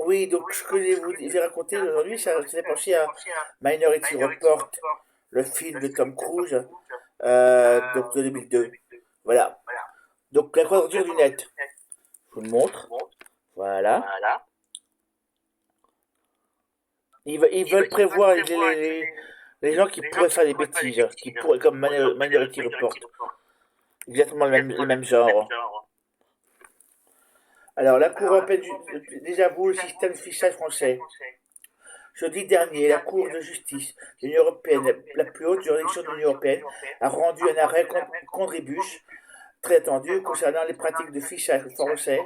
Oui, donc ce que je vais raconter aujourd'hui, ça s'est penché à Minority Report, le film de Tom Cruise, donc de 2002. Voilà. Donc la quadrature du net, je vous le montre. Voilà. Ils veulent prévoir les gens qui pourraient faire des bêtises, qui pourraient, comme Minority Report, exactement le même genre. Alors, la Cour européenne désavoue le système fiscal français. Jeudi dernier, la Cour de justice de l'Union européenne, la plus haute juridiction de l'Union européenne, a rendu un arrêt contre très attendu concernant les pratiques de fichage français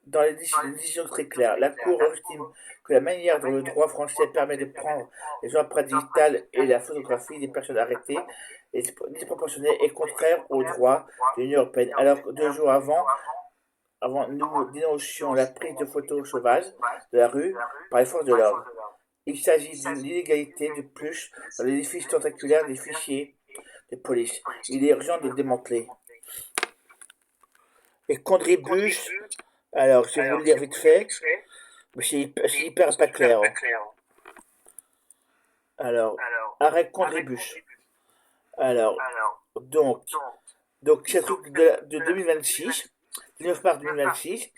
dans les décisions très claires. La Cour estime que la manière dont le droit français permet de prendre les empreintes digitales et la photographie des personnes arrêtées est disproportionnée et contraire au droit de l'Union européenne. Alors que 2 jours avant nous dénoncions la prise de photos sauvages de la rue par les forces de l'ordre. Il s'agit d'une illégalité de plus dans l'édifice tentaculaire des fichiers de police. Il est urgent de le démanteler. Et Condribus, alors je vais vous le lire vite fait, mais c'est hyper pas clair. Alors, arrêt Condribus. Alors, donc, c'est un truc de 2026, 19 mars 2026,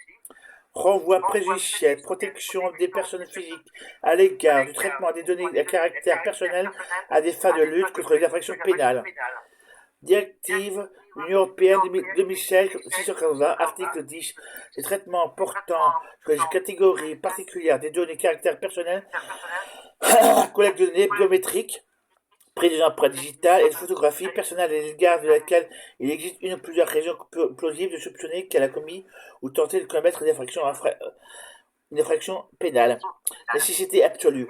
renvoi préjudiciel, protection des personnes physiques à l'égard du traitement des données à caractère personnel à des fins de lutte contre les infractions pénales. Directive Union européenne 2016-680, article 10, les traitements portant sur les catégories particulières des données caractère personnel, collecte de données biométriques, prise des empreintes digitales et de photographies personnelles à l'égard de laquelle il existe une ou plusieurs raisons plausibles de soupçonner qu'elle a commis ou tenté de commettre une infraction pénale. Nécessité absolue.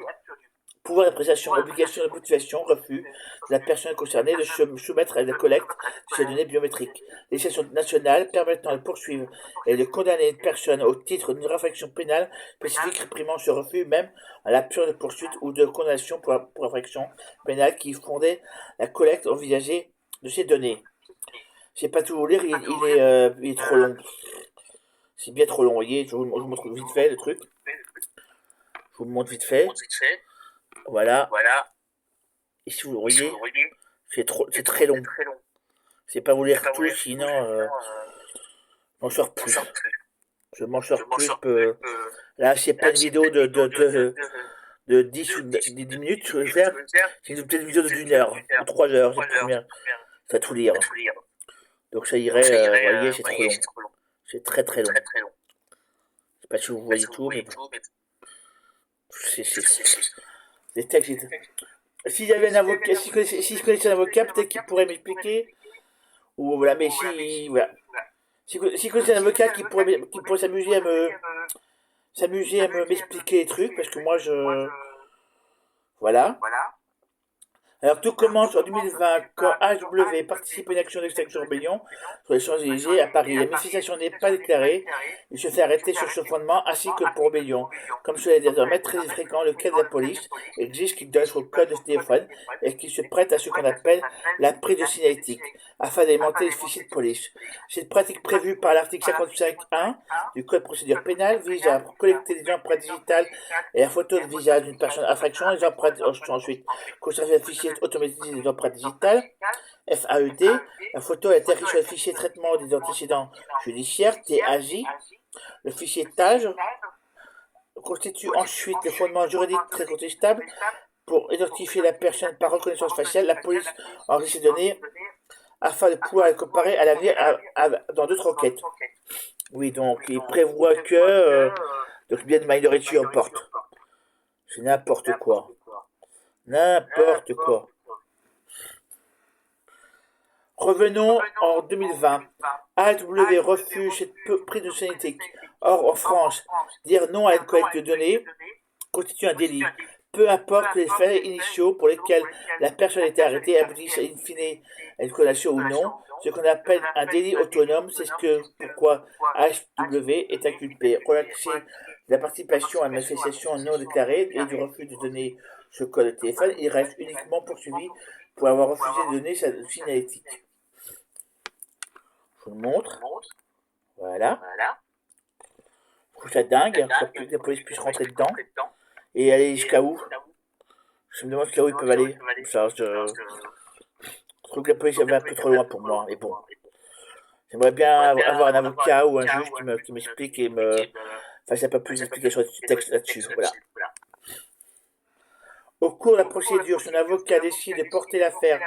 Pouvoir d'appréciation, obligation de motivation, refus de la personne concernée de se soumettre à la collecte de ces données biométriques. Législation nationale permettant de poursuivre et de condamner une personne au titre d'une infraction pénale spécifique réprimant ce refus même à l'absurde poursuite ou de condamnation pour infraction pénale qui fondait la collecte envisagée de ces données. Je ne sais pas tout vous lire, il est trop long. C'est bien trop long, vous voyez, je vous montre vite fait le truc. Je vous montre vite fait. Voilà. Et si vous le voyez, c'est très long. C'est pas vous lire tout, sinon je m'en sors plus. Je m'en sors plus. Là, c'est pas une vidéo de 10 ou 10 minutes, je vais faire. C'est peut-être une vidéo d'une heure ou 3 heures, c'est très bien. Ça va tout lire. Donc ça irait, vous voyez, c'est trop long. C'est très très long. Je sais pas si vous voyez tout, mais bon. Les textes. S'il y avait un avocat, si je connaissais un avocat, peut-être qu'il pourrait m'expliquer. Ou voilà, mais si, voilà. Si je connaissais un avocat qui pourrait s'amuser à m'expliquer les trucs, parce que moi voilà. Alors tout commence en 2020 quand HW participe à une action d'extinction rébellion sur les Champs-Élysées à Paris. La manifestation n'est pas déclarée, il se fait arrêter sur ce fondement ainsi que pour rébellion. Comme cela est désormais très fréquent, le cadre de la police exige qu'il donne son code de téléphone et qu'il se prête à ce qu'on appelle la prise de signalétique afin d'alimenter les fichiers de police. Cette pratique prévue par l'article 55.1 du Code de procédure pénale vise à collecter des empreintes digitales et la photo de visage d'une personne infraction. Les empreintes sont ensuite conservées le fichier automatisé des empreintes digitales, FAED. La photo est atterrit sur le fichier traitement des antécédents judiciaires, TAJ. Le fichier TAJ constitue ensuite le fondement juridique très contestable pour identifier la personne par reconnaissance faciale. La police enregistre ces données afin de pouvoir les comparer à l'avenir dans d'autres enquêtes. Oui, donc il prévoit que donc bien de Minority Report. C'est n'importe quoi. N'importe quoi. Revenons en 2020. AW refuse cette prise de signalétique. Or, en France, dire non à une collecte de données constitue un délit. Peu importe les faits initiaux pour lesquels la personne a été arrêtée, aboutissent in fine à une condamnation ou non. Ce qu'on appelle un délit autonome, c'est pourquoi HW est inculpé. Relaxer de la participation à une manifestation non déclarée et du refus de donner ce code de téléphone, il reste uniquement poursuivi pour avoir refusé de donner sa signalétique. Je vous le montre. Voilà. trouve ça dingue que la police puisse rentrer dedans et aller jusqu'à où. Je me demande jusqu'à où ils peuvent aller. Ça, je trouve que la police va un peu trop loin pour moi, mais bon. J'aimerais bien avoir un avocat ou un juge qui m'explique et me fasse un peu plus d'explications du texte là-dessus. Voilà. Au cours de la procédure, son avocat décide de porter l'affaire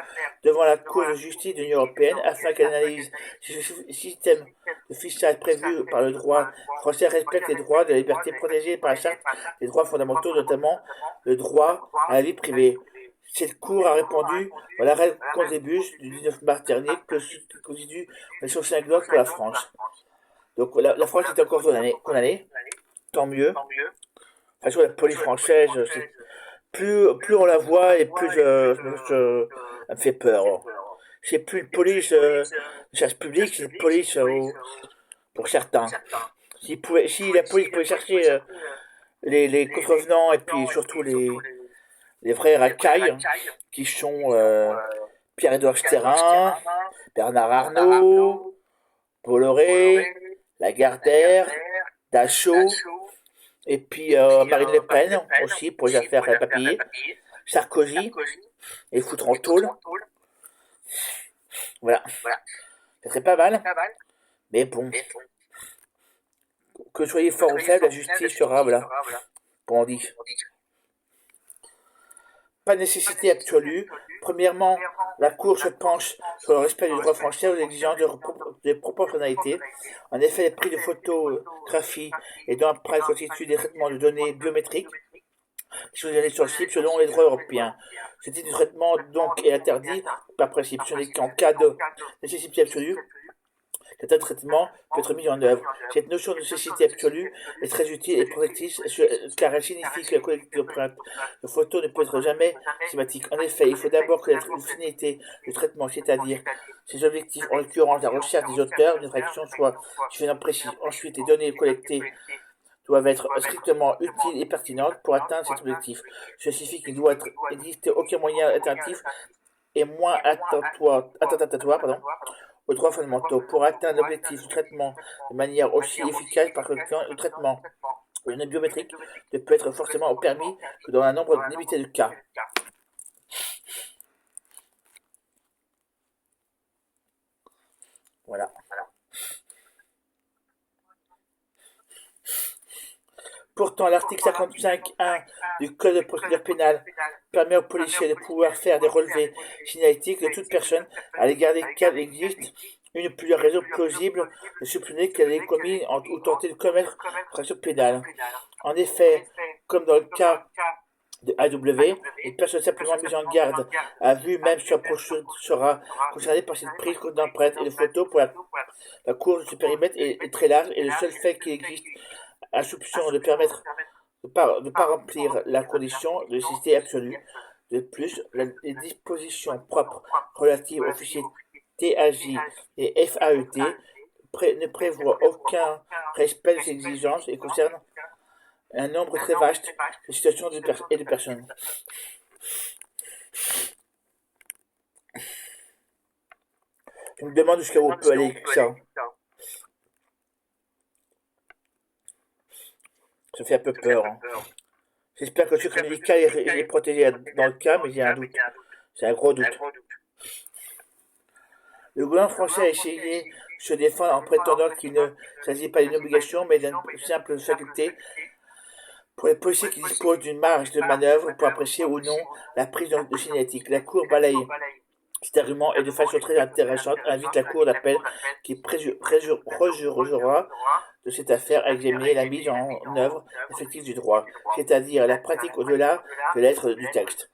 devant la Cour de justice de l'Union européenne afin qu'elle analyse si ce système de fichage prévu par le droit français respecte les droits de la liberté protégés par la Charte des droits fondamentaux, notamment le droit à la vie privée. Cette Cour a répondu dans l'arrêt Contribus du 19 mars dernier que ce qui constitue une leçon cinglante pour la France. Donc la France est encore condamnée, tant mieux. Enfin, sur la police française, plus on la voit et plus elle me fait peur. C'est plus une police de chasse publique, c'est une police pour certains. Si la police pouvait chercher les contrevenants et puis surtout les vrais racailles qui sont Pierre-Édouard Sterrin, Bernard Arnault, Bolloré, Lagardère, Dachau, et puis Marine Le Pen aussi pour les affaires papier, Sarkozy, et foutre en tôle. Voilà. Ça serait pas mal. Mais bon. Que soyez fort ou faible, la justice sera, voilà. Pour on dit. Pas de nécessité absolue. Premièrement, la Cour se penche sur le respect du droit français aux exigences de proportionnalité. En effet, les prises de photographie et d'empreintes constituent des traitements de données biométriques qui sont des données sensibles selon les droits européens. Ce type de traitement donc est interdit par principe. Ce n'est qu'en cas de nécessité absolue que tel traitement peut être mis en œuvre. Cette notion de nécessité absolue est très utile et protectrice car elle signifie que la collecte d'empreintes de photos ne peut être jamais systématique. En effet, il faut d'abord connaître une finalité du traitement, c'est-à-dire ses objectifs, en l'occurrence la recherche des auteurs d'une infraction soit suffisamment précise. Ensuite, les données collectées doivent être strictement utiles et pertinentes pour atteindre cet objectif. Ceci signifie qu'il ne doit exister aucun moyen alternatif et moins attentatoire aux droits fondamentaux. Pour atteindre l'objectif du traitement de manière aussi efficace, par conséquent, le traitement de données biométriques ne peut être forcément permis que dans un nombre limité de cas. Voilà. Pourtant, l'article 55.1 du Code de procédure pénale permet aux policiers de pouvoir faire des relevés signalétiques de toute personne à l'égard desquelles existe une ou plusieurs raisons plausibles de soupçonner qu'elle ait commis ou tenté de commettre une infraction pénale. En effet, comme dans le cas de AW, une personne simplement mise en garde à vue même sur sera concernée par cette prise d'empreintes et de photos pour la cour de ce périmètre est très large et le seul fait qu'il existe à soupçon de permettre de pas remplir la condition de nécessité absolue. De plus, les dispositions propres relatives aux fichiers TAJ et FAET ne prévoient aucun respect de ces exigences et concernent un nombre très vaste de situations et de personnes. Je me demande jusqu'à où on peut aller avec ça. Ça fait un peu peur. Hein. J'espère que le secret médical est protégé dans le cas, mais j'ai un doute. C'est un gros doute. Le gouvernement français a essayé de se défendre en prétendant qu'il ne s'agit pas d'une obligation, mais d'une simple faculté pour les policiers qui disposent d'une marge de manœuvre pour apprécier ou non la prise de signalétique. La Cour balaye cet argument et de façon très intéressante invite la Cour d'appel qui rejurera de cette affaire à examiner la mise en œuvre effective du droit, c'est-à-dire la pratique au-delà de la lettre du texte.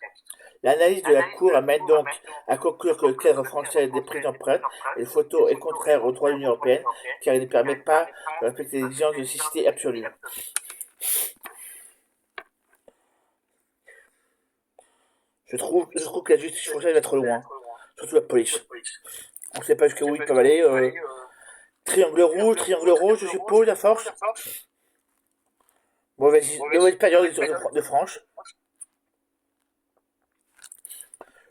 L'analyse de la Cour amène donc à conclure que le cadre français des prises d'empreintes et de photos est contraire au droit de l'Union européenne, car il ne permet pas de respecter les exigences de nécessité absolue. Je trouve que la justice française va trop loin, surtout la police. On ne sait pas jusqu'où ils peuvent aller. Triangle rouge, je suppose, à force. Mauvaise période de franche.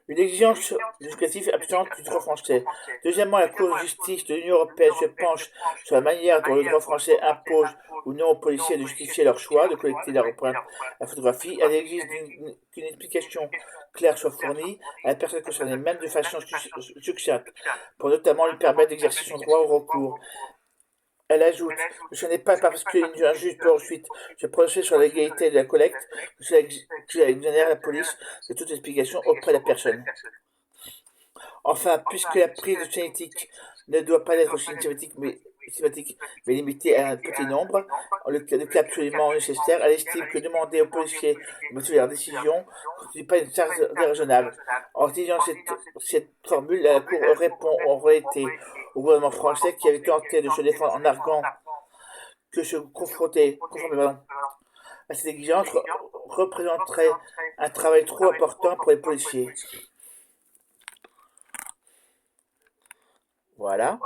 Une exigence législative absente du droit français. Deuxièmement, la Cour de justice de l'Union européenne se penche sur la manière dont le droit français impose ou non aux policiers de justifier leur choix de collecter leur empreinte à la photographie. Elle exige qu'une explication claire soit fournie à la personne concernée, même de façon succincte, pour notamment lui permettre d'exercer son droit au recours. Elle ajoute que ce n'est pas parce qu'un juge peut ensuite se prononcer sur l'égalité de la collecte que cela exonère la police de toute explication auprès de la personne. Enfin, puisque la prise de génétique ne doit pas être systématique mais limitée à un petit nombre, le cas absolument nécessaire, elle estime que demander aux policiers de motiver leur décision ne constitue pas une charge déraisonnable. En utilisant cette formule, la Cour répond en réalité au gouvernement français qui avait tenté de se défendre en arguant que se conformer à cette exigence représenterait un travail trop important pour les policiers. Voilà.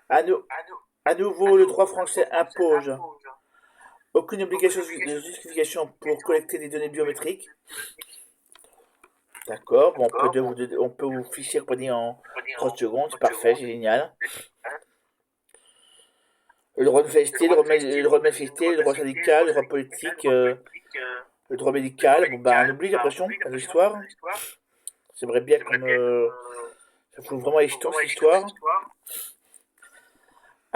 À nouveau, le droit français impose aucune obligation de justification pour collecter des données biométriques. D'accord, bon, on peut vous ficher en 30 secondes, c'est parfait, c'est génial. Le droit de manifester, le droit syndical, le droit politique, le droit médical, bon bah on oublie l'impression, l'histoire. J'aimerais bien comme ça fout vraiment les jetons cette histoire.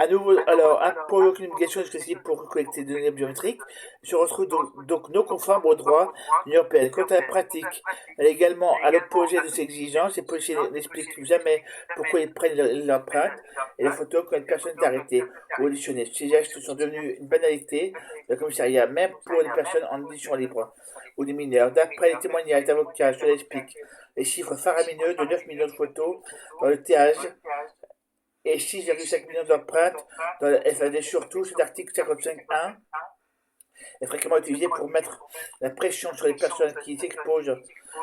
À nouveau, alors, pour aucune obligation exclusive pour collecter des données biométriques, se retrouve donc non conforme au droit de l'Union européenne. Quant à la pratique, elle est également à l'opposé de ces exigences. Les policiers n'expliquent jamais pourquoi ils prennent l'empreinte et les photos quand une personne est arrêtée ou auditionnée. Ces gestes sont devenus une banalité de la commissariat, même pour les personnes en audition libre ou des mineurs. D'après les témoignages d'avocats, cela explique les chiffres faramineux de 9 millions de photos dans le TH et 6,5 millions d'empreintes dans la FAD. Surtout, cet article 55.1 est fréquemment utilisé pour mettre la pression sur les personnes qui s'exposent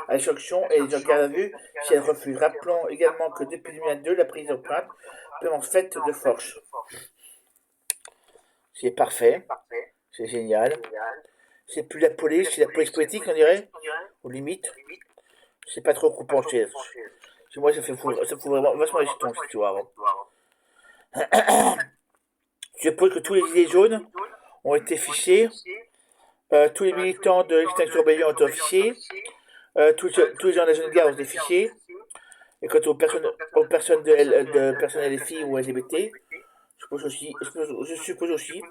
à la sanction et les en garde à vue si elles refusent. Rappelons également que depuis 2022, la prise d'empreintes peut être faite de force. C'est parfait, c'est génial. C'est plus la police, c'est la police politique, on dirait, aux limites. C'est pas trop penché. Moi, ça fout vraiment vachement les jetons, cette histoire. Je suppose que tous les gilets jaunes ont été fichés, tous les militants de l'extinction rebellion ont été fichés, tous les gens de la jeune garde ont été fichés, et quant aux personnes de personnes LFI ou LGBT, je suppose aussi,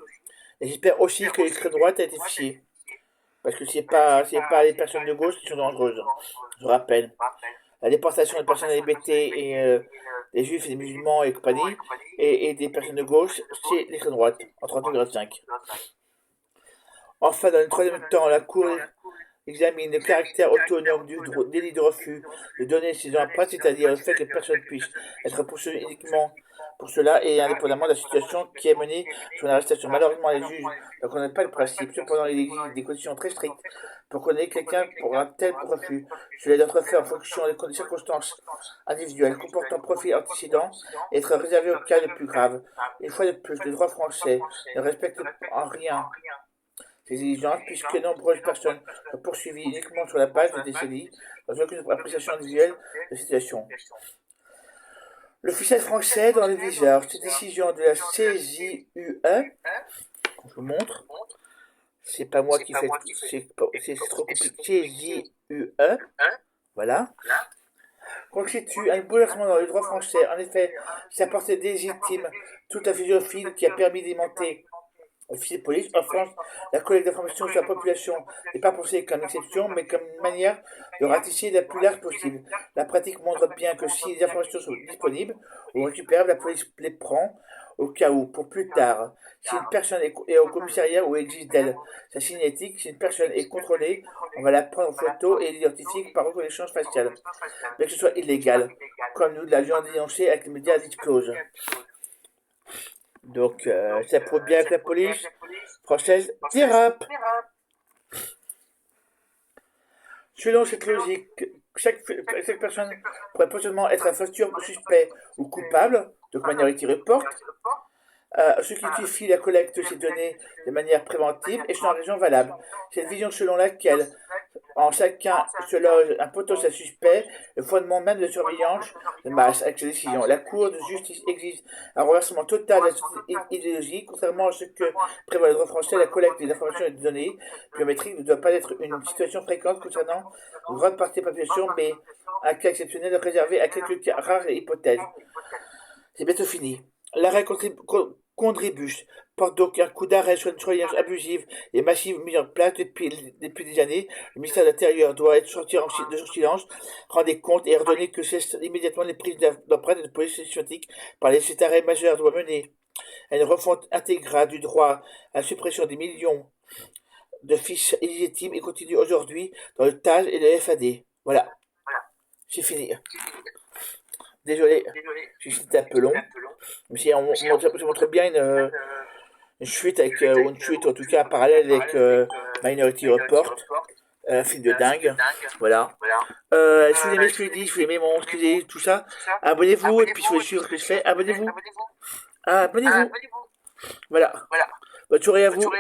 et j'espère aussi que l'extrême droite a été fichée, parce que c'est pas les personnes de gauche qui sont dangereuses, je rappelle. La déportation des personnes LGBT et des juifs et des musulmans et compagnie, et des personnes de gauche, c'est l'extrême droite, en 32,5. Enfin, dans le troisième temps, la Cour examine le caractère autonome du délit de refus de donner ses empreintes, c'est-à-dire le fait que personne puisse être poursuivi uniquement pour cela et indépendamment de la situation qui est menée sur l'arrestation. Malheureusement, les juges ne connaissent pas le principe. Cependant, il existe des conditions très strictes pour connaître quelqu'un pour un tel refus. Cela doit être fait en fonction des circonstances individuelles, comportant profil antécédent et être réservé aux cas les plus graves. Une fois de plus, le droit français ne respecte en rien ces exigences, puisque nombreuses personnes sont poursuivies uniquement sur la base de décennies, dans aucune appréciation individuelle de la situation. L'officiel français dans le viseur, cette décision de la CJUE, je vous montre, c'est pas moi qui fais, c'est trop compliqué, CJUE, voilà, constitue un bouleversement dans le droit français. En effet, sa portée légitime toute la philosophie qui a permis d'aimanter officier de police. En France, la collecte d'informations sur la population n'est pas pensée comme une exception, mais comme une manière de ratisser la plus large possible. La pratique montre bien que si les informations sont disponibles ou récupérables, la police les prend au cas où, pour plus tard. Si une personne est au commissariat ou existe d'elle sa signalétique, si une personne est contrôlée, on va la prendre en photo et l'identifier par reconnaissance faciale, mais que ce soit illégal, comme nous l'avions dénoncé avec les médias disclose. Donc, ça prouve bien que la police française dérape. Selon cette logique, chaque personne pourrait potentiellement être un futur suspect ou coupable, donc Minority Report, ce qui justifie la collecte de ces données de manière préventive et sont en raison valable. Cette vision selon laquelle En chacun se loge un potentiel suspect, le fondement même de surveillance de masse avec ses décisions. La Cour de justice exige un renversement total de la société idéologique. Contrairement à ce que prévoit le droit français, la collecte des informations et des données biométriques ne doit pas être une situation fréquente concernant une grande partie de la population, mais un cas exceptionnel réservé à quelques cas rares et hypothèses. C'est bientôt fini. L'arrêt Condribus porte donc un coup d'arrêt sur une surveillance abusive et massive mise en place depuis des années. Le ministère de l'Intérieur doit être sorti de son silence, rendre des comptes et ordonner que cessent immédiatement les prises d'empreintes et de police systématique. Par les cet arrêt majeur doit mener à une refonte intégrale du droit à la suppression des millions de fiches illégitimes et continue aujourd'hui dans le TAJ et le FAD. Voilà, c'est fini. Désolé, c'était un peu long. Mais si je montre bien une chute avec, ou une chute en tout cas parallèle avec Minority Report, un film de dingue. Voilà. Si vous aimez ce que je dis, si vous aimez mon ce que j'ai dit, tout ça, abonnez-vous et puis si vous voulez suivre ce que je fais, abonnez-vous. Abonnez-vous. Voilà. Bonne soirée à vous.